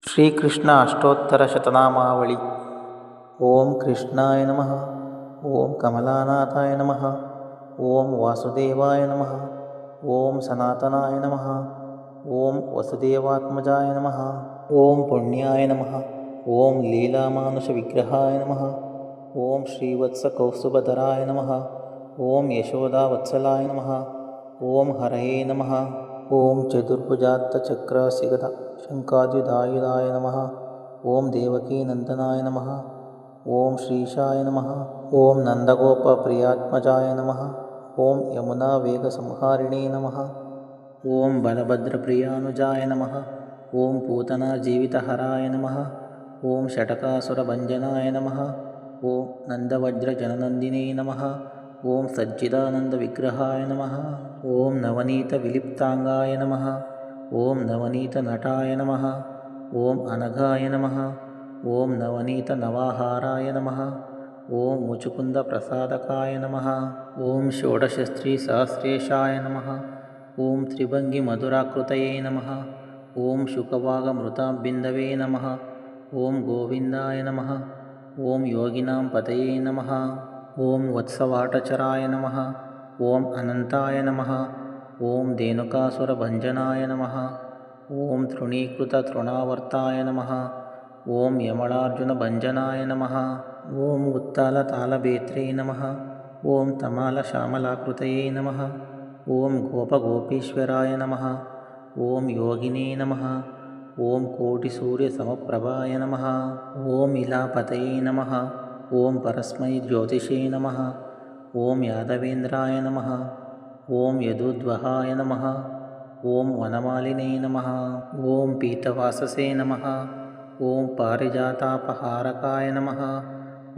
श्रीकृष्ण अष्टोत्तरशतनामावळि। ओं कृष्णाय नमः। ओं कमलानाथाय नमः। ओं वासुदेवाय नमः। ओं सनातनाय नमः। ओं वसुदेवात्मजाय नमः। ओं पुण्याय नमः। ओं लीलामानुषविग्रहाय नमः। ओं श्रीवत्सकौस्तुभधराय नमः। ओं यशोदावत्सलाय नमः। ओं हरये नमः। ओं चतुर्भुजात्तचक्रासिगदा शङ्काद्युधायुधाय नमः। ओं देवकीनन्दनाय नमः। ओं श्रीशाय नमः। ओं नन्दगोपप्रियात्मजाय नमः। ओं यमुनावेगसंहारिणे नमः। ओं बलभद्रप्रियानुजाय नमः। ओं पूतनाजीवितहराय नमः। ओं षटकासुरभञ्जनाय नमः। ओं नन्दवज्रजननन्दिने नमः। ओं सच्चिदानन्दविग्रहाय नमः। ओं नवनीतविलिप्ताङ्गाय नमः। ओं नवनीतनटाय नमः। ओं अनघाय नमः। ओं नवनीतनवाहाराय नमः। ओं मुचुकुन्दप्रसादकाय नमः। ओं षोडशस्त्रीसहस्रेशाय नमः। ओं त्रिभङ्गिमधुराकृतये नमः। ओं शुकवागमृताम्बिन्दवे नमः। ओं गोविन्दाय नमः। ओं योगिनां पतये नमः। ओं वत्सवाटचराय नमः। ओं अनन्ताय नमः। ओं धेनुकासुरभञ्जनाय नमः। ओं तृणीकृततृणावर्ताय नमः। ओं यमलार्जुनभञ्जनाय नमः। ओं उत्तालतालभेत्रे नमः। ओं तमालश्यामलाकृतये नमः। ओं गोपगोपीश्वराय नमः। ओं योगिने नमः। ओं कोटिसूर्यसमप्रभाय नमः। ओं इलापतये नमः। ओं परस्मै ज्योतिषे नमः। ओं यादवेन्द्राय नमः। ओं यदुद्वहाय नमः। ओं वनमालिने नमः। ओं पीतवाससे नमः। ओं पारिजातापहारकाय नमः।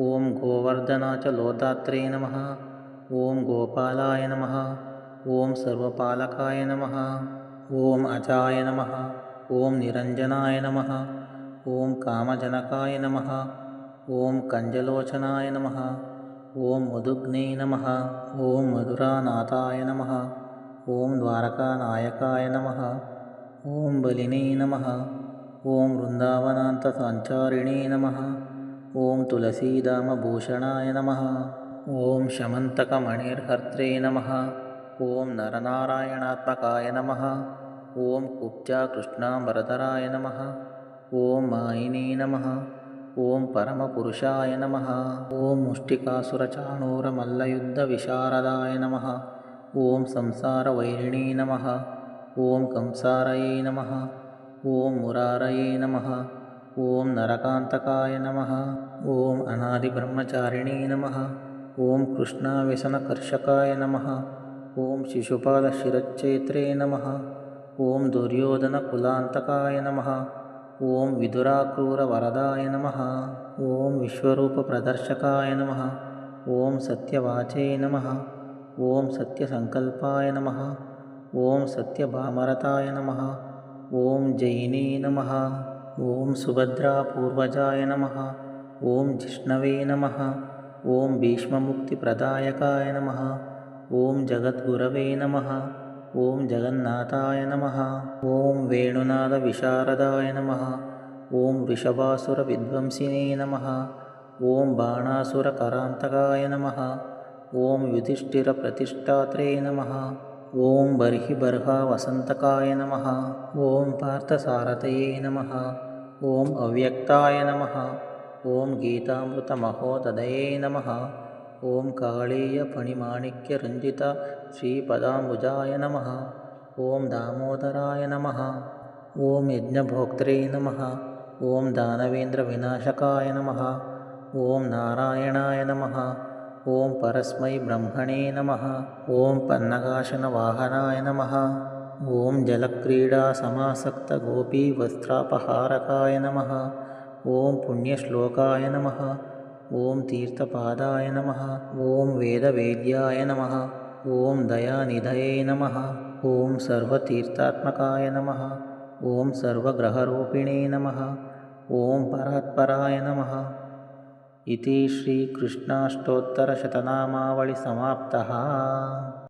ओं गोवर्धनाचलोदात्रे नमः। ओं गोपालाय नमः। ओं सर्वपालकाय नमः। ओं अजाय नमः। ओं निरञ्जनाय नमः। ओं कामजनकाय नमः। ओं कञ्जलोचनाय नमः। ओं मधुग्ने नमः। ओं मधुरानाथाय नमः। ओं द्वारकानायकाय नमः। ओं बलिने नमः। ओं वृन्दावनान्तसञ्चारिणे नमः। ओं तुलसीदामभूषणाय नमः। ओं शमन्तकमणिर्हर्त्रे नमः। ओं नरनारायणात्मकाय नमः। ओं कुब्जाकृष्णाम्बरधराय नमः। ओं मायिने नमः। ओं परमपुरुषाय नमः। ओं मुष्टिकासुरचाणूरमल्लयुद्धविशारदाय नमः। ओं संसारवैरिणे नमः। ओं कंसारये नमः। ओं मुरारये नमः। ओं नरकान्तकाय नमः। ओं अनादिब्रह्मचारिणे नमः। ओं कृष्णाव्यसनकर्षकाय नमः। ओं शिशुपालशिरश्चैत्रे नमः। ओं दुर्योधनकुलान्तकाय नमः। ओं विदुराक्रूरवरदाय नमः। ओं विश्वरूपप्रदर्शकाय नमः। ओं सत्यवाचे नमः। ओं सत्यसङ्कल्पाय नमः। ओं सत्यभामरताय नमः। ओं जैने नमः। ओं सुभद्रापूर्वजाय नमः। ओं जिष्णवे नमः। ओं भीष्ममुक्तिप्रदायकाय नमः। ओं जगद्गुरवे नमः। ओं जगन्नाथाय नमः। ओं वेणुनादविशारदाय नमः। ओं वृषभासुरविध्वंसिने नमः। ओं बाणासुरकरान्तकाय नमः। ओं युधिष्ठिरप्रतिष्ठात्रे नमः। ओं बर्हिबर्हावसन्तकाय नमः। ओं पार्थसारथये नमः। ओं अव्यक्ताय नमः। ओं गीतामृतमहोदधये नमः। ओं काळेयफणिमाणिक्यरञ्जितश्रीपदाम्बुजाय नमः। ओं दामोदराय नमः। ओं यज्ञभोक्त्रे नमः। ओं दानवेन्द्रविनाशकाय नमः। ओं नारायणाय नमः। ओं परस्मै ब्रह्मणे नमः। ओं पन्नगाशनवाहनाय नमः। ओं जलक्रीडासमासक्तगोपीवस्त्रापहारकाय नमः। ओं पुण्यश्लोकाय नमः। ओं तीर्थपादाय नमः। ओं वेदवेद्याय नमः। ओं दयानिधये नमः। ओं सर्वतीर्थात्मकाय नमः। ओं सर्वग्रहरूपिणे नमः। ओं परात्पराय नमः। इति श्रीकृष्णाष्टोत्तरशतनामावळिसमाप्तः।